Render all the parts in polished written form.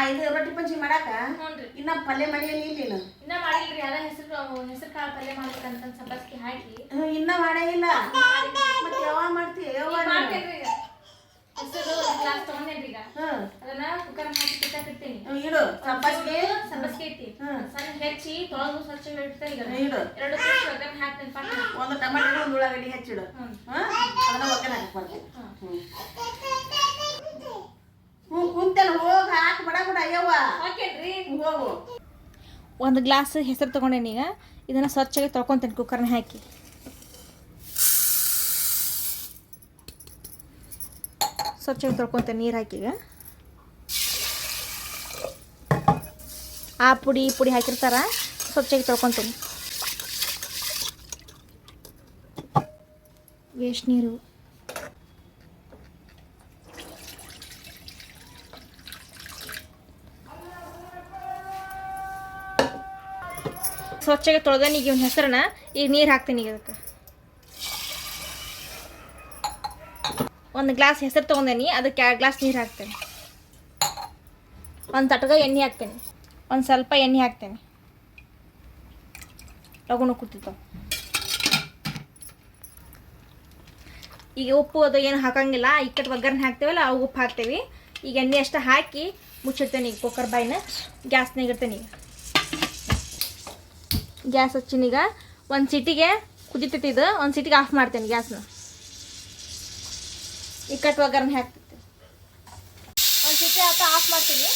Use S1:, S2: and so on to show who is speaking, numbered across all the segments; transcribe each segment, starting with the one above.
S1: ಇದು ರೊಟ್ಟಿ ಪಂಚಿ ಮಾಡಾಕ ಇನ್ನ ಪಲ್ಯ ಮಾಡಿಲ್ಲ ಇಲ್ಲಿ
S2: ಇನ್ನ ಮಾಡಿಲ್ರಿ ಅದ ಹೆಸರು ಕಾಳು ಪಲ್ಯ ಮಾಡ್ಬೇಕಂತ ಸಬ್ಬಸ್ಗಿ ಹಾಕಿ
S1: ಇನ್ನ ಮಾಡೇ ಇಲ್ಲ ಮತ್ತೆ ಯಾವಾಗ ಮಾಡ್ತೀಯ ಯಾವಾಗ
S2: ಮಾಡ್ತೇನ್ರಿ ಈಗ ಹೆಸರು ಗ್ಲಾಸ್ ತಗೊಂಡೇನ್ರಿ ಈಗ ಅದನ್ನ ಕುಕ್ಕರ್ ಹಾಕಿ ಇಟ್ಟಿರ್ತೀನಿ
S1: ಇಡು
S2: ಸಬ್ಬಸ್ಗಿ ಐತಿ ಸಣ್ಣ ಹೆಚ್ಚಿ ತೊಳೆದು ಸ್ವಚ್ಛ ಇಡ್ತೇನೆ ಈಗ
S1: ಇಡು
S2: 2 ಪೀಸ್ ಒಗ್ಗರಣೆ ಹಾಕ್ತೇನೆ ಪಟ್ಟ
S1: ಒಂದು ಟೊಮೆಟೊ ಒಂದು ಉಳ್ಳಾಗಡ್ಡಿ ಹೆಚ್ಚಿಡು ಅದನ್ನ ಒಗ್ಗರಣೆ ಹಾಕ್ಬಾರ್ದು ಕುಂತಲ್ಲ ಹೋಗಿ ಹಾಕಿ ಬಡ ಬಡ ಅಯ್ಯವ್ವ
S2: ಹಾಕೇನ್ರಿ
S1: ಹೋಗು
S2: ಒಂದು ಗ್ಲಾಸ್ ಹೆಸರು ತೊಗೊಂಡೇನಿ ಈಗ ಇದನ್ನು ಸ್ವಚ್ಛಗೆ ತೊಳ್ಕೊತೇನೆ ಕುಕ್ಕರ್ನ ಹಾಕಿ ಸ್ವಚ್ಛಗೆ ತೊಳ್ಕೊತೇನೆ ನೀರು ಹಾಕಿ ಈಗ ಆ ಪುಡಿ ಹಾಕಿರ್ತಾರ ಸ್ವಚ್ಛಗೆ ತೊಳ್ಕೊತೇನೆ ವೇಸ್ಟ್ ನೀರು ಸ್ವಚ್ಛಗೆ ತೊಳೆದ ಈಗ ಇವನ ಹೆಸರನ್ನ ಈಗ ನೀರು ಹಾಕ್ತೀನಿ ಈಗ ಅದಕ್ಕೆ ಒಂದು ಗ್ಲಾಸ್ ಹೆಸರು ತೊಗೊಂಡೇನಿ ಅದಕ್ಕೆ 2 ಗ್ಲಾಸ್ ನೀರು ಹಾಕ್ತೇನೆ ಒಂದು ತಟಗ ಎಣ್ಣೆ ಹಾಕ್ತೇನೆ ಒಂದು ಸ್ವಲ್ಪ ಎಣ್ಣೆ ಹಾಕ್ತೇನೆ ಲಗುಣ ಕೂತಿತ್ತು ಈಗ ಉಪ್ಪು ಅದು ಏನು ಹಾಕೋಂಗಿಲ್ಲ ಇಕ್ಕಟ್ಟು ಒಗ್ಗರಣೆ ಹಾಕ್ತೇವಲ್ಲ ಅವು ಉಪ್ಪು ಹಾಕ್ತೇವೆ ಈಗ ಎಣ್ಣೆ ಅಷ್ಟು ಹಾಕಿ ಮುಚ್ಚಿಡ್ತೇನೆ ಈಗ ಕುಕ್ಕರ್ ಬಾಯಿನ ಗ್ಯಾಸ್ನಾಗ ಇಡ್ತೇನೆ ಈಗ ಗ್ಯಾಸ್ ಹಚ್ಚಿನೀಗ ಒಂದು ಸಿಟಿಗೆ ಕುದಿತೈತಿ ಒಂದು ಸಿಟಿಗೆ ಆಫ್ ಮಾಡ್ತೇನೆ ಗ್ಯಾಸ್ನ ಇಕ್ಕಟ್ಟು ಒಗ್ಗರಣೆ ಹಾಕ್ತೈತಿ ಒಂದು ಸಿಟಿ ಆತ ಆಫ್ ಮಾಡ್ತೀನಿ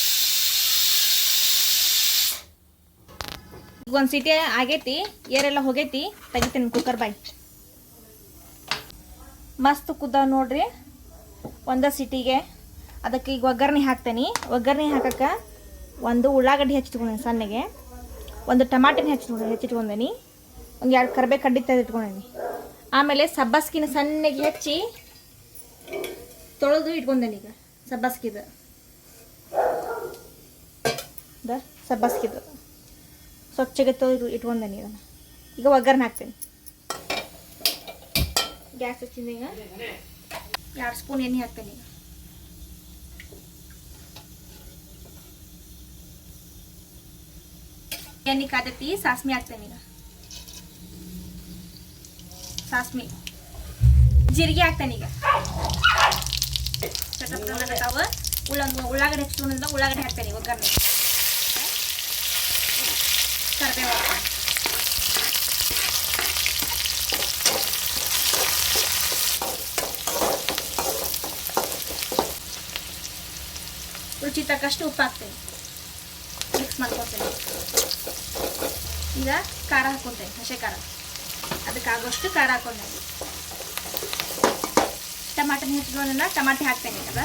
S2: ಈಗ ಒಂದು ಸಿಟಿ ಆಗೈತಿ ಏರೆಲ್ಲ ಹೋಗೈತಿ ತೆಗಿತೀನಿ ಕುಕ್ಕರ್ ಬಾಯಿ ಮಸ್ತ್ ಕುದ್ದ ನೋಡ್ರಿ ಒಂದ ಸಿಟಿಗೆ ಅದಕ್ಕೆ ಈಗ ಒಗ್ಗರಣೆ ಹಾಕ್ತೇನೆ ಒಗ್ಗರಣೆ ಹಾಕಕ್ಕೆ ಒಂದು ಉಳ್ಳಾಗಡ್ಡಿ ಹೆಚ್ಚಿಟ್ಕೊಂಡೇನಿ ಸಣ್ಣಗೆ ಒಂದು ಟಮಾಟಿನ ಹೆಚ್ಚಿಟ್ಕೊಂಡೇನಿ ಒಂದು 2 ಕರಿಬೇವು ಕಡ್ಡಿ ತೆಗೆದಿಟ್ಕೊಂಡೇನಿ ಆಮೇಲೆ ಸಬ್ಬಸ್ಗಿನ ಸಣ್ಣಗೆ ಹೆಚ್ಚಿ ತೊಳೆದು ಇಟ್ಕೊಂಡೇನಿ ಈಗ ಸಬ್ಬಸ್ಗಿದು ಸ್ವಚ್ಛಗೆ ತೊಳೆದು ಇಟ್ಕೊಂಡೇನಿ ಇದನ್ನು ಈಗ ಒಗ್ಗರಣೆ ಹಾಕ್ತೇನೆ ಗ್ಯಾಸ್ ಹಚ್ಚಿಂದ ಈಗ 2 ಸ್ಪೂನ್ ಎಣ್ಣೆ ಹಾಕ್ತೇನೆ ಈಗ ಎಣ್ಣೆ ಕಾದೈತಿ ಸಾಸ್ಮಿ ಹಾಕ್ತೇನೆ ಈಗ ಸಾಸ್ಮಿ ಜೀರಿಗೆ ಹಾಕ್ತೇನೆ ಈಗ ಚಟಪಟಾವ ಉಳ್ಳಾಗಡ್ಡೆ ಹೆಚ್ಚಿಕೊಂಡ್ರಿಂದ ಉಳ್ಳಾಗಡ್ಡೆ ಹಾಕ್ತೇನೆ ಒಗ್ಗರಣೆ ಕರಿಬೇವು ರುಚಿ ತಕ್ಕಷ್ಟು ಉಪ್ಪು ಹಾಕ್ತೇನೆ ಮಿಕ್ಸ್ ಮಾಡ್ಕೊತೇನೆ ಈಗ ಖಾರ ಹಾಕ್ಕೊತೇನೆ ಹಸೆ ಖಾರ ಅದಕ್ಕಾಗೋಷ್ಟು ಖಾರ ಹಾಕೊಂಡೆ ಟಮಾಟೆ ಹೆಚ್ಚಿದ್ಮೇಲೆ ಟಮಾಟೆ ಹಾಕ್ತೇನೆ ಅದ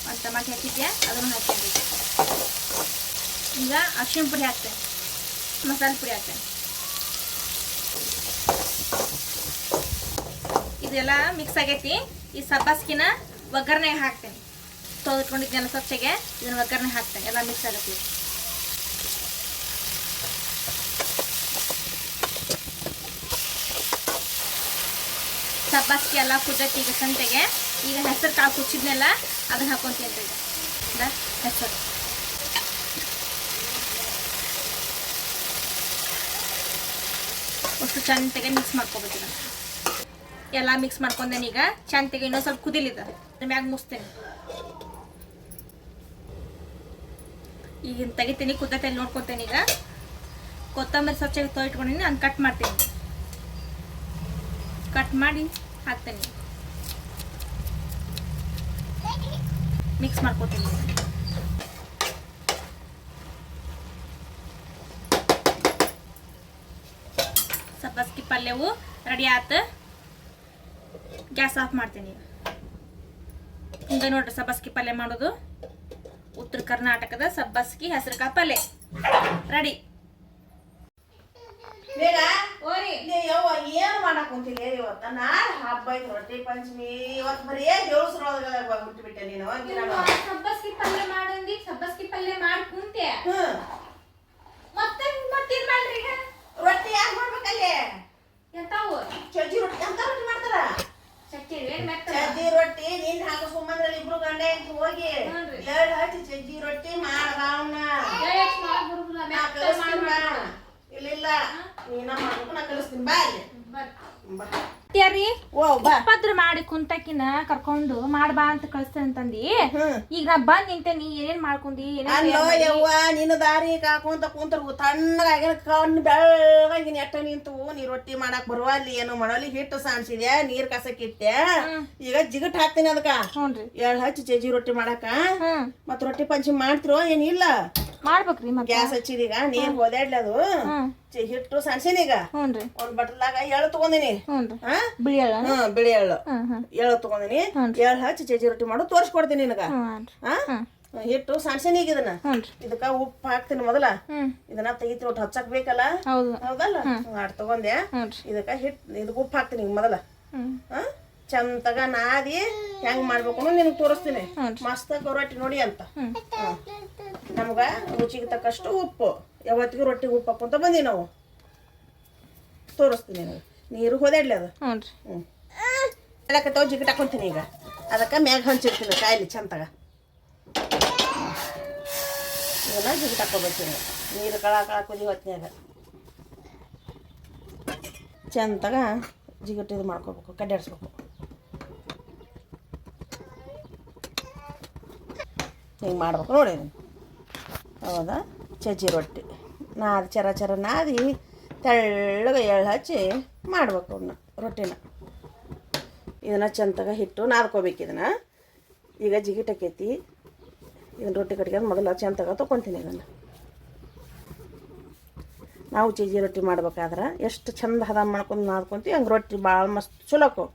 S2: ಒಂದು ಟಮಾಟೆ ಹೆಚ್ಚಿದ್ಯಾ ಅದನ್ನು ಹಾಕ್ತೇನೆ ಈಗ ಅರಿಶಿಣ ಪುಡಿ ಹಾಕ್ತೇನೆ ಮಸಾಲೆ ಪುಡಿ ಹಾಕ್ತೇನೆ ಇದೆಲ್ಲ ಮಿಕ್ಸ್ ಆಗೈತಿ ಈ ಸಬ್ಬಸ್ಗಿನ ಒಗ್ಗರಣೆಗೆ ಹಾಕ್ತೇನೆ ತೊಳೆದಿಟ್ಕೊಂಡಿದ್ದೆಲ್ಲ ಸ್ವಚ್ಛಗೆ ಇದನ್ನ ಒಗ್ಗರಣೆ ಹಾಕ್ತೇನೆ ಎಲ್ಲ ಮಿಕ್ಸ್ ಆಗತ್ತೆ ಸಬ್ಬಸ್ಗಿ ಎಲ್ಲ ಕುದ್ದೈತಿ ಈಗ ಸಂತೆಗೆ ಈಗ ಹೆಸರು ಕಾಳು ಕುಚ್ಚಿದ್ನೆಲ್ಲ ಅದನ್ನ ಹಾಕೊಂತೀನಿ ಈಗ ಹೆಸರು ಅಷ್ಟು ಚಂತೆಗೆ ಮಿಕ್ಸ್ ಮಾಡ್ಕೋಬೇಕು ಎಲ್ಲ ಮಿಕ್ಸ್ ಮಾಡ್ಕೊಂಡೇನೆ ಈಗ ಚಂತೆಗೆ ಇನ್ನೊಂದು ಸ್ವಲ್ಪ ಕುದಿಲಿದ ಮ್ಯಾಗ ಮುಗಿಸ್ತೇನೆ ಈಗ ತೆಗಿತೀನಿ ಕುದ್ದತೆಯಲ್ಲಿ ನೋಡ್ಕೊತೇನೆ ಈಗ ಕೊತ್ತಂಬರಿ ಸ್ವಚ್ಛಗೆ ತೊಯ್ಟ್ಕೊಂಡಿನಿ ನಾನು ಕಟ್ ಮಾಡ್ತೀನಿ ಕಟ್ ಮಾಡಿ ಹಾಕ್ತೇನೆ ಮಿಕ್ಸ್ ಮಾಡ್ಕೊತೀನಿ ಸಬ್ಬಸ್ಗಿ ಪಲ್ಯವು ರೆಡಿ ಆಯ್ತು ಗ್ಯಾಸ್ ಆಫ್ ಮಾಡ್ತೀನಿ ಈಗ ನೋಡ್ರಿ ಸಬ್ಬಸ್ಗಿ ಪಲ್ಯ ಮಾಡೋದು ಉತ್ತರ ಕರ್ನಾಟಕದ ಸಬ್ಬಸ್ಗಿ ಹೆಸರುಕಾಳು ಪಲ್ಯ ರೆಡಿ
S1: ಬೇಗ ಯವ್ವ ಏನು ಮಾಡಕ್ ಕುಂತೀನಿ ಇವತ್ತ ನಾಳೆ ಹಬ್ಬ ಐತಿ ರೊಟ್ಟಿ ಪಂಚಮಿ ಇವತ್ತು ಬರೀ ಜೋಳಸ್ರೊಳಗ ಬಿಟ್ಟುಬಿಟ್ಟೆ ನೀನು
S2: ಸಬ್ಬಸ್ಗಿ ಪಲ್ಯ ಮಾಡಂದಿ ಸಬ್ಬಸ್ಗಿ ಪಲ್ಯ ಮಾಡಿ ಕುಂತೆ ಮತ್ತೇನ್ ಮಾಡ್ರಿ ಈಗ
S1: ರೊಟ್ಟಿ ಯಾರು ಮಾಡ್ಬೇಕಲ್ಲಿ
S2: ಎಂತಾವು
S1: ಚಜ್ಜಿ ರೊಟ್ಟಿ ಅಂತ ರೊಟ್ಟಿ ಮಾಡ್ತಾರ
S2: ಚಜ್ಜಿ ರೊಟ್ಟಿ
S1: ನಿನ್ ಹಾಕಿಸ್ಕೊಂಬಂದ್ರಲ್ಲಿ ಇಬ್ರು ಗಂಡ ಹೋಗಿ 2 ಹಚ್ಚಿ ಸಜ್ಜಿ ರೊಟ್ಟಿ ಮಾಡವನ್ನ ಇಲ್ಲ ನೀನ ಮಾಡ್ಬೇಕು ನಾ ಕಲಿಸ್ತೀನಿ ಬಾ ಇಲ್ಲಿ ಬಾ
S2: ಯಾರಿ
S1: ಓ ಬಾ
S2: ಪತ್ರ ಮಾಡಿ ಕುಂತಕಿನ ಕರ್ಕೊಂಡು ಮಾಡ್ಬಾ ಅಂತ ಕಳಿಸ್ತೇನೆ ಅಂತಂದಿ. ಈಗ ನಾ ಬಂದ್ ನಿಂತೇನಿ, ಏನೇನ್ ಮಾಡ್ಕೊಂಡಿ
S1: ಅಲ್ಲೋ ಯವ್ವ ನಿನ್ನ ದಾರಿ ಕಾಕೊಂತ ಕುಂತರು ತಣ್ಣಗಾಗಿನ ಕಣ್ಣು ಬೆಳ್ಳಗಾಗಿನ ಎಟ್ಟ ನಿಂತು ನೀ ರೊಟ್ಟಿ ಮಾಡಕ್ ಬರುವಲ್ಲಿ ಏನು ಮಾಡಲಿ ಹಿಟ್ಟು ಸಾಣಿಸಿದ್ಯಾ ನೀರ್ ಕಸಕ್ಕಿಟ್ಟೆ ಈಗ ಜಿಗಟ್ ಹಾಕ್ತೀನಿ ಅದಕ್ಕ ಎಳ್ ಹಚ್ಚಿ ಚಜ್ಜಿ ರೊಟ್ಟಿ ಮಾಡಾಕ ಮತ್ ರೊಟ್ಟಿ ಪಂಚಿ ಮಾಡ್ತಿರೋ ಏನಿಲ್ಲ
S2: ಮಾಡ್ಬೇಕ್ರಿ
S1: ಗ್ಯಾಸ್ ಹಚ್ಚಿದೀಗ ನೀರ್ ಹೋದಾಡ್ಲಿ ಅದು ಹಿಟ್ಟು ಸಾಣಿಸಿನ ಈಗ ಒಂದ್ ಬಟ್ಲಾಗ ಎಳ್ಳು ತಗೊಂಡಿನಿ ಬಿಳಿ ಎಳ್ಳು ಎಳ್ಳು ತಗೊಂಡಿನಿ ಎಳ್ಳು ಹಚ್ಚಿ ಚಜ್ಜಿ ರೊಟ್ಟಿ ಮಾಡು ತೋರ್ಸ್ಕೊಡ್ತೀನಿ ನಿನಗ ಹಿಟ್ಟು ಸಾಣಿಸಿನ ಈಗ ಇದಕ್ಕ ಉಪ್ಪು ಹಾಕ್ತೀನಿ ಮೊದಲ ಇದನ್ನ ತೆಗಿತೀನಿ ಒಟ್ಟು ಹಚ್ಚಕ್ ಬೇಕಲ್ಲ ಹೌದಲ್ಲ ಅಟ್ ತಗೊಂಡೆ ಇದಕ್ಕ ಇದಕ್ ಉಪ್ಪು ಹಾಕ್ತೀನಿ ಮೊದಲ ಚಂದಗ ನಾದಿ ಹೆಂಗ್ ಮಾಡ್ಬೇಕು ಅನ್ನೋದು ನಿನಗ್ ತೋರಿಸ್ತೀನಿ ಮಸ್ತಾಗ ರೊಟ್ಟಿ ನೋಡಿ ಅಂತ ನಮ್ಗ ರುಚಿಗೆ ತಕ್ಕಷ್ಟು ಉಪ್ಪು ಯಾವತ್ತಿಗೂ ರೊಟ್ಟಿಗೆ ಉಪ್ಪು ಹಾಕೊಂತ ಬಂದಿ ನಾವು ತೋರಿಸ್ತೀನಿ ನಿನಗೆ ನೀರು ಹೋದಾಡ್ಲಿ ಅದು ಎಲ್ಲಕತ್ತಾವ ಜಿಗಿಟ್ ಹಾಕೊಂತೀನಿ ಈಗ ಅದಕ್ಕೆ ಮ್ಯಾಗ ಹಂಚಿರ್ತೀನಿ ಕಾಯಿಲಿ ಚಂದಗ ಇದನ್ನ ಜಿಗಿಟ್ ಹಾಕೋಬೇಕು ನೀರು ಕಳ ಕುದಿ ಹೊತ್ತಿನಾಗ ಚಂದಗ ಜಿಗಿಟ್ಟು ಇದು ಮಾಡ್ಕೋಬೇಕು ಕಡ್ಡಾಡಿಸ್ಬೇಕು ಹಿಂಗೆ ಮಾಡ್ಬೇಕು ನೋಡಿ ಹೌದಾ ಸಜ್ಜಿ ರೊಟ್ಟಿ ನಾದಿ ಚರ ಚರ ನಾದಿ ತೆಳ್ಳಗೆ ಎಳ್ಳು ಹಚ್ಚಿ ಮಾಡ್ಬೇಕು ಅವನ್ನ ರೊಟ್ಟಿನ ಇದನ್ನು ಚಂದಗ ಹಿಟ್ಟು ನಾದ್ಕೋಬೇಕು ಇದನ್ನು ಈಗ ಜಿಗಿಟ್ ಹಾಕೈತಿ ಇದನ್ನು ರೊಟ್ಟಿ ಕಟ್ಗೆ ಮೊದಲು ಚಂದಗ ತೊಗೊತೀನಿ ಇದನ್ನು ನಾವು ಸಜ್ಜಿ ರೊಟ್ಟಿ ಮಾಡ್ಬೇಕಾದ್ರೆ ಎಷ್ಟು ಚಂದ ಹದ ಮಾಡ್ಕೊಂಡು ನಾದ್ಕೊಂತೀವಿ ಹಂಗೆ ರೊಟ್ಟಿ ಭಾಳ ಮಸ್ತ್ ಚಲೋಕೋ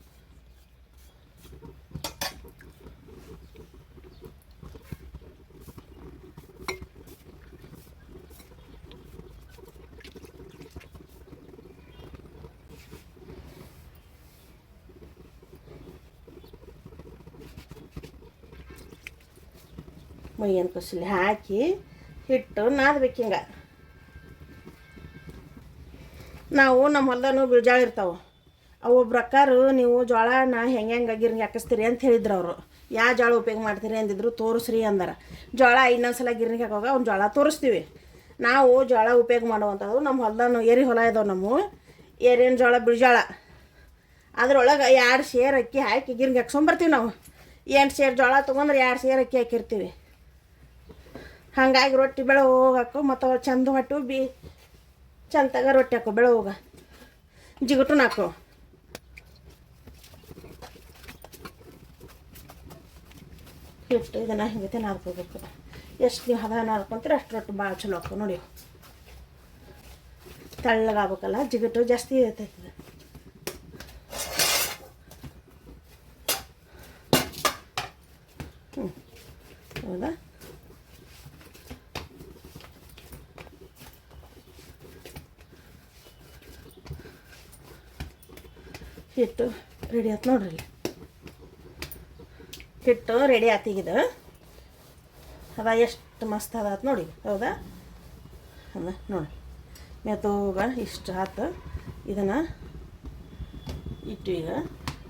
S1: ಮೈಯನ್ ಕುಸಲಿ ಹಾಕಿ ಹಿಟ್ಟು ನಾದ್ಬೇಕು ಹಿಂಗೆ ನಾವು ನಮ್ಮ ಹೊಲ್ದನು ಬಿಳ್ಜಾಳ ಇರ್ತಾವೆ ಅವು ಒಬ್ರಕ್ಕಾರು ನೀವು ಜೋಳನ ಹೆಂಗೆ ಗಿರ್ನಿ ಹಾಕಿಸ್ತೀರಿ ಅಂತ ಹೇಳಿದ್ರು ಅವರು ಯಾವ ಜೋಳ ಉಪಯೋಗ ಮಾಡ್ತೀರಿ ಅಂದಿದ್ರು ತೋರಿಸ್ರಿ ಅಂದಾರ ಜೋಳ ಇನ್ನೊಂದ್ಸಲ ಗಿರ್ನಿಗೆ ಹಾಕುವಾಗ ಒಂದು ಜೋಳ ತೋರಿಸ್ತೀವಿ ನಾವು ಜೋಳ ಉಪಯೋಗ ಮಾಡುವಂಥದ್ದು ನಮ್ಮ ಹೊಲ್ದನು ಏರಿ ಹೊಲ ಇದಾವೆ ನಮ್ಮ ಏರಿನ ಜೋಳ ಬಿಳ್ಜಾಳ ಅದ್ರೊಳಗೆ 2 ಸೇರ್ ಅಕ್ಕಿ ಹಾಕಿ ಗಿರ್ನಿಗೆ ಹಾಕ್ಸ್ಕೊಂಬರ್ತೀವಿ ನಾವು 8 ಸೇರ್ ಜೋಳ ತೊಗೊಂಡ್ರೆ 2 ಸೇರ್ ಅಕ್ಕಿ ಹಾಕಿರ್ತೀವಿ ಹಾಗಾಗಿ ರೊಟ್ಟಿ ಬೆಳೆ ಹೋಗಾಕು ಮತ್ತು ಚಂದ ಹೊಟ್ಟು ಚಂದಾಗ ರೊಟ್ಟಿ ಹಾಕೋ ಬೆಳೆ ಹೋಗ ಜಿಗುಟುನ ಹಾಕೋ ಹಿಟ್ಟು ಇದನ್ನು ಹಿಂಗತೆ ನಾದ್ಕೋಬೇಕು ಎಷ್ಟು ನೀವು ಹದ ನಾದ್ಕೊಂತೀರ ಅಷ್ಟು ರೊಟ್ಟಿ ಭಾಳ ಚಲೋ ಹಾಕೋ ನೋಡಿ ತೆಳ್ಳಗಾಗಬೇಕಲ್ಲ ಜಿಗುಟು ಜಾಸ್ತಿ ಇರ್ತೈತೆ ಹೌದಾ ಹಿಟ್ಟು ರೆಡಿ ಆಯ್ತು ನೋಡ್ರಿ ಇಲ್ಲಿ ಹಿಟ್ಟು ರೆಡಿ ಆತಿಗಿದು ಅದ ಎಷ್ಟು ಮಸ್ತ್ ಅದಾತು ನೋಡಿ ಹೌದಾ ಅದ ನೋಡಿ ಮೆತ್ತಗ ಇಷ್ಟು ಆತು ಇದನ್ನು ಇಟ್ಟು ಈಗ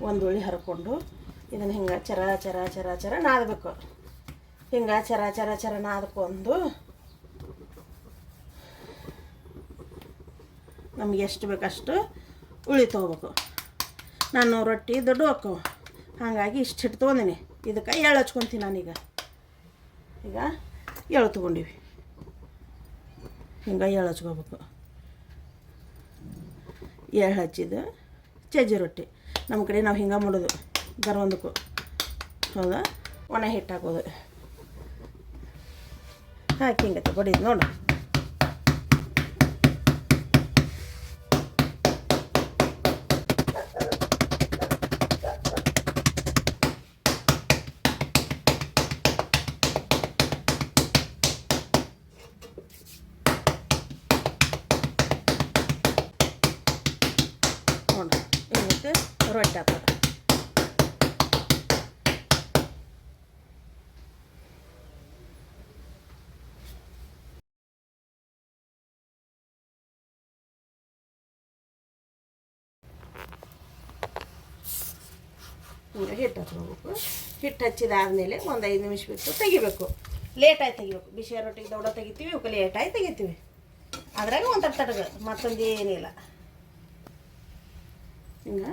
S1: ಒಂದು ಉಳ್ಳಿ ಹರ್ಕೊಂಡು ಇದನ್ನು ಹಿಂಗೆ ಚರ ಚರ ಚರ ಚರ ನಾದಬೇಕು ಹಿಂಗೆ ಚರ ಚರ ಚರ ನಾದ್ಕೊಂಡು ನಮ್ಗೆ ಎಷ್ಟು ಬೇಕಷ್ಟು ಉಳಿ ತೊಗೋಬೇಕು ನಾನು ರೊಟ್ಟಿ ದೊಡ್ಡ ಹಾಕೋ ಹಾಗಾಗಿ ಇಷ್ಟು ಹಿಟ್ಟು ತೊಗೊಂಡಿನಿ ಇದಕ್ಕೆ ಎಳ್ಳು ಹಚ್ಕೊತೀನಿ ನಾನೀಗ ಈಗ ಎಳ್ಳು ತೊಗೊಂಡಿವಿ ಹಿಂಗೆ ಎಳ್ಳು ಹಚ್ಕೋಬೇಕು ಎಳ್ಳು ಹಚ್ಚಿದ್ದು ಸಜ್ಜಿ ರೊಟ್ಟಿ ನಮ್ಮ ಕಡೆ ನಾವು ಹಿಂಗೆ ಮಾಡೋದು ಗರ್ವಂದಕ್ಕೂ ಹೌದಾ ಒಣ ಹಿಟ್ಟು ಹಾಕೋದು ಹಾಕಿ ಹಿಂಗತ್ತೆ ಬಡಿದು ನೋಡು ನೋಡ್ರಿ ಹಿಂಗತ್ತೆ ರೊಟ್ಟಿ ಆಗ್ತದೆ ಹಿಂಗೆ ಹಿಟ್ಟು ಹಚ್ಕೋಬೇಕು ಹಿಟ್ಟು ಹಚ್ಚಿದಾದ್ಮೇಲೆ ಒಂದು 5 ನಿಮಿಷ ಬಿಟ್ಟು ತೆಗಿಬೇಕು ಲೇಟಾಗಿ ತೆಗಿಬೇಕು. ಬಿಸಿ ರೊಟ್ಟಿಗೆ ದೌಡ ತೆಗಿತೀವಿ, ಇವಕ್ಕೆ ಲೇಟಾಗಿ ತೆಗಿತೀವಿ. ಅದ್ರಾಗ ಒಂಥರ ತಟಗ ಮತ್ತೊಂದು ಏನಿಲ್ಲ. ಹಿಂಗೆ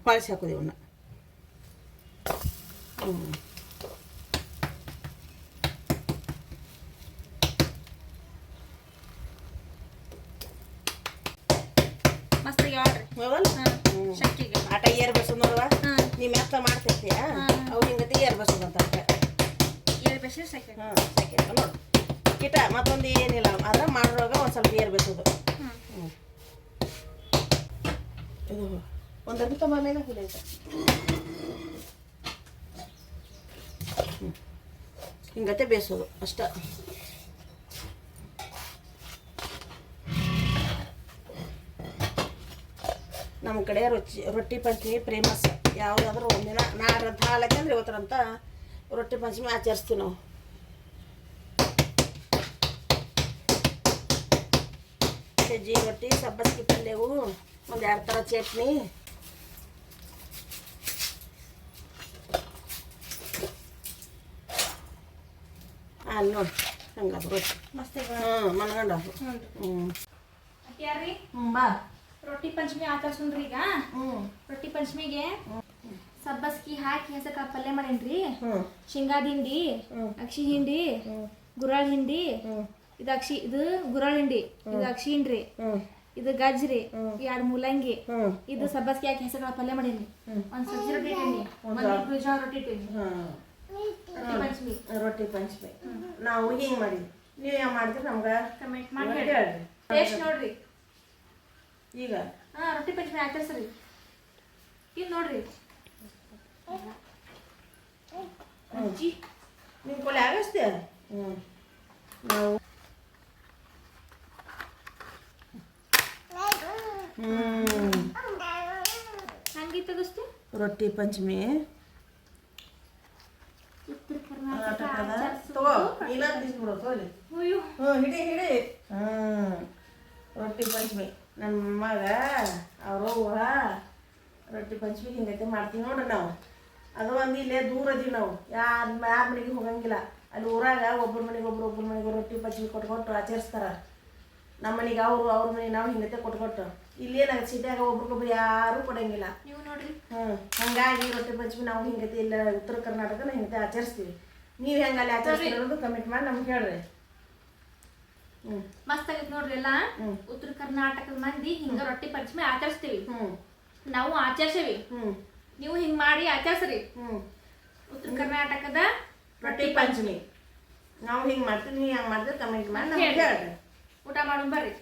S1: ಬಳಸಿ ಹಾಕೋದು ಇವನ್ನ.
S2: ಮಸ್ತ್ ಯಾವ್ರಿ ಶಕ್ತಿಗೆ
S1: ಆಟ ಏರ್ ಬಸೋದು ನೋಡುವ. ನೀವು ಮೆತ್ತ ಮಾಡ್ತಿರ್ತೀಯ, ಅವು ಹಿಂಗತಿ ಏರ್ ಬಸೋದು ಅಂತ
S2: ಏರ್ ಬೇಸಿ ಸಾಕಿ.
S1: ಸಾಕಿ ನೋಡು ಕಿಟ ಮತ್ತೊಂದು ಏನಿಲ್ಲ. ಅದ್ರ ಮಾಡೋವಾಗ ಒಂದು ಸ್ವಲ್ಪ ಏರ್ ಬೇಸೋದು. ಇದು ಒಂದೊಂದು ತಮ್ಮ ಮೇಲೆ ಹುಲಿತ ಹಿಂಗತೆ ಬೇಯಿಸೋದು ಅಷ್ಟ. ನಮ್ಮ ಕಡೆ ರೊಟ್ಟಿ ಪಂಚಮಿ ಫೇಮಸ್. ಯಾವುದಾದ್ರೂ ಒಂದಿನ ನಾಡ್ರಂತ ಹಾಲಕ್ಕೆ ಅಂದ್ರೆ ಇವತ್ತರಂತ ರೊಟ್ಟಿ ಪಂಚಮಿ ಆಚರಿಸ್ತೀವಿ ನಾವು. ಸಜ್ಜಿ ರೊಟ್ಟಿ, ಸಬ್ಬಸ್ಗಿ ಪಲ್ಯವು, ಒಂದು 2 ಥರ ಚಟ್ನಿ, ಅಲ್ಲಿ ನೋಡಿ ಹಂಗದು ರೊಟ್ಟಿ
S2: ಮಸ್ತ್
S1: ಮನಗಂಡ.
S2: ಯಾರ್ರಿ
S1: ಬಾ.
S2: ರೊಟ್ಟಿ ಪಂಚಮಿ ಆಚರಿಸೋಣ್ರಿ. ಈಗ ರೊಟ್ಟಿ ಪಂಚಮಿಗೆ ಸಬ್ಬಸ್ಗಿ ಹಾಕಿ ಹೆಸರು ಪಲ್ಯ ಮಾಡೇನ್ರಿ. ಶೇಂಗಾ ಹಿಂಡಿ, ಅಕ್ಷಿ ಹಿಂಡಿ, ಗುರಾಳ್ ಹಿಂಡಿ, ಇದು ಗುರಾಳ್ ಹಿಂಡಿ, ಇದು ಅಕ್ಷಿ ಹಿಂಡ್ರಿ, ಇದು ಗಜ್ರಿ, 2 ಮೂಲಂಗಿ, ಇದು ಸಬ್ಬಸ್ಗಿ ಹಾಕಿ ಹೆಸರು ಪಲ್ಯ ಮಾಡೇನಿ. ಒಂದು ಸಜ್ಜಿ ರೊಟ್ಟಿ ಇಟ್ಟೀನಿ, ಒಂದು ಬೀಜ ರೊಟ್ಟಿ ಇಟ್ಟೀನಿ. ರೊಟ್ಟಿ ಪಂಚಮಿ.
S1: ರೊಟ್ಟಿ ಪಂಚಮಿ ನಾವು ಹಿಂಗೆ ಮಾಡಿದ್ವಿ. ನೀವು ಯಾವ ಮಾಡಿದ್ರಿ ನಮ್ಗೆ
S2: ಕಮೆಂಟ್ ಮಾಡಿ ಹೇಳ್ರಿ. ಟೇಸ್ಟ್ ನೋಡ್ರಿ.
S1: ಈಗ
S2: ರೊಟ್ಟಿ ಪಂಚಮಿ ಆಚರಿಸ್ರಿ. ಇದು ನೋಡ್ರಿ ಅಜ್ಜಿ
S1: ನಿಮ್ಮ ಕೊಲೆ ಆಗಸ್ತೆ. ನಾವು
S2: ಹಂಗಿತ್ತದಸ್ತು
S1: ರೊಟ್ಟಿ ಪಂಚಮಿ
S2: ಉತ್ತರ ಕರ್ನಾಟಕ
S1: ತಗೋ ಇಲ್ಲ ಬಿಸ್ಬಿಡು ತೋಲಿ.
S2: ಅಯ್ಯೋ
S1: ಹಿಡಿ ರೊಟ್ಟಿ ಪಂಚಮಿ ನನ್ನ ಮಗ ಅವ್ರವ್ವ ರೊಟ್ಟಿ ಪಂಚಮಿ ಹಿಂಗೈತೆ ಮಾಡ್ತೀವಿ ನೋಡ್ರಿ ನಾವು. ಅದು ಒಂದು ಇಲ್ಲೇ ದೂರ ಅದೀವಿ ನಾವು. ಯಾರ ಮನೆಗೆ ಹೋಗಂಗಿಲ್ಲ. ಅಲ್ಲಿ ಊರಾಗ ಒಬ್ಬರ ಮನೆಗೆ ಒಬ್ಬರು ರೊಟ್ಟಿ ಪಂಚಮಿ ಕೊಟ್ಕೊಟ್ಟು ಆಚರಿಸ್ತಾರ. ನಮ್ಮ ಮನೆಗೆ ಅವ್ರ ಮನೆಗೆ ನಾವು ಹಿಂಗೈತೆ ಕೊಟ್ಕೊಟ್ಟು. ಇಲ್ಲೇನಾಗ ಸಿಟಿಯಾಗ ಒಬ್ರಿಗೊಬ್ರು ಯಾರೂ ಕೊಡಂಗಿಲ್ಲ.
S2: ನೀವು ನೋಡ್ರಿ.
S1: ಹಂಗಾಗಿ ರೊಟ್ಟಿ ಪಂಚಮಿ ನಾವು ಹಿಂಗೈತೆ ಇಲ್ಲ ಉತ್ತರ ಕರ್ನಾಟಕನ ಹಿಂಗೈತೆ ಆಚರಿಸ್ತೀವಿ. ನೀವು ಹೆಂಗೆ ಅಲ್ಲಿ ಆಚರಿಸ್ತೀವಿ ಅನ್ನೋದು ಕಮೆಂಟ್ ಮಾಡಿ ನಮ್ಗೆ ಹೇಳ್ರಿ.
S2: ಮಸ್ತ್ ಆಗೈತೆ ನೋಡ್ರಿ. ಎಲ್ಲ ಉತ್ತರ ಕರ್ನಾಟಕದ ಮಂದಿ ಹಿಂಗ ರೊಟ್ಟಿ ಪಂಚಮಿ ಆಚರಿಸ್ತೀವಿ. ನಾವು ಆಚರಿಸೇವಿ. ನೀವು ಹಿಂಗ್ ಮಾಡಿ ಆಚರಿಸ್ರಿ. ಉತ್ತರ ಕರ್ನಾಟಕದ
S1: ರೊಟ್ಟಿ ಪಂಚಮಿ ನಾವು ಹಿಂಗೆ ಮಾಡ್ತೀವಿ. ನೀವು ಹೆಂಗೆ ಮಾಡ್ತೀವಿ ಕಮೆಂಟ್ ಮಾಡಿ ನಮ್ಗೆ ಹೇಳ್ರಿ.
S2: ಊಟ ಮಾಡೋಣ ಬರ್ರಿ.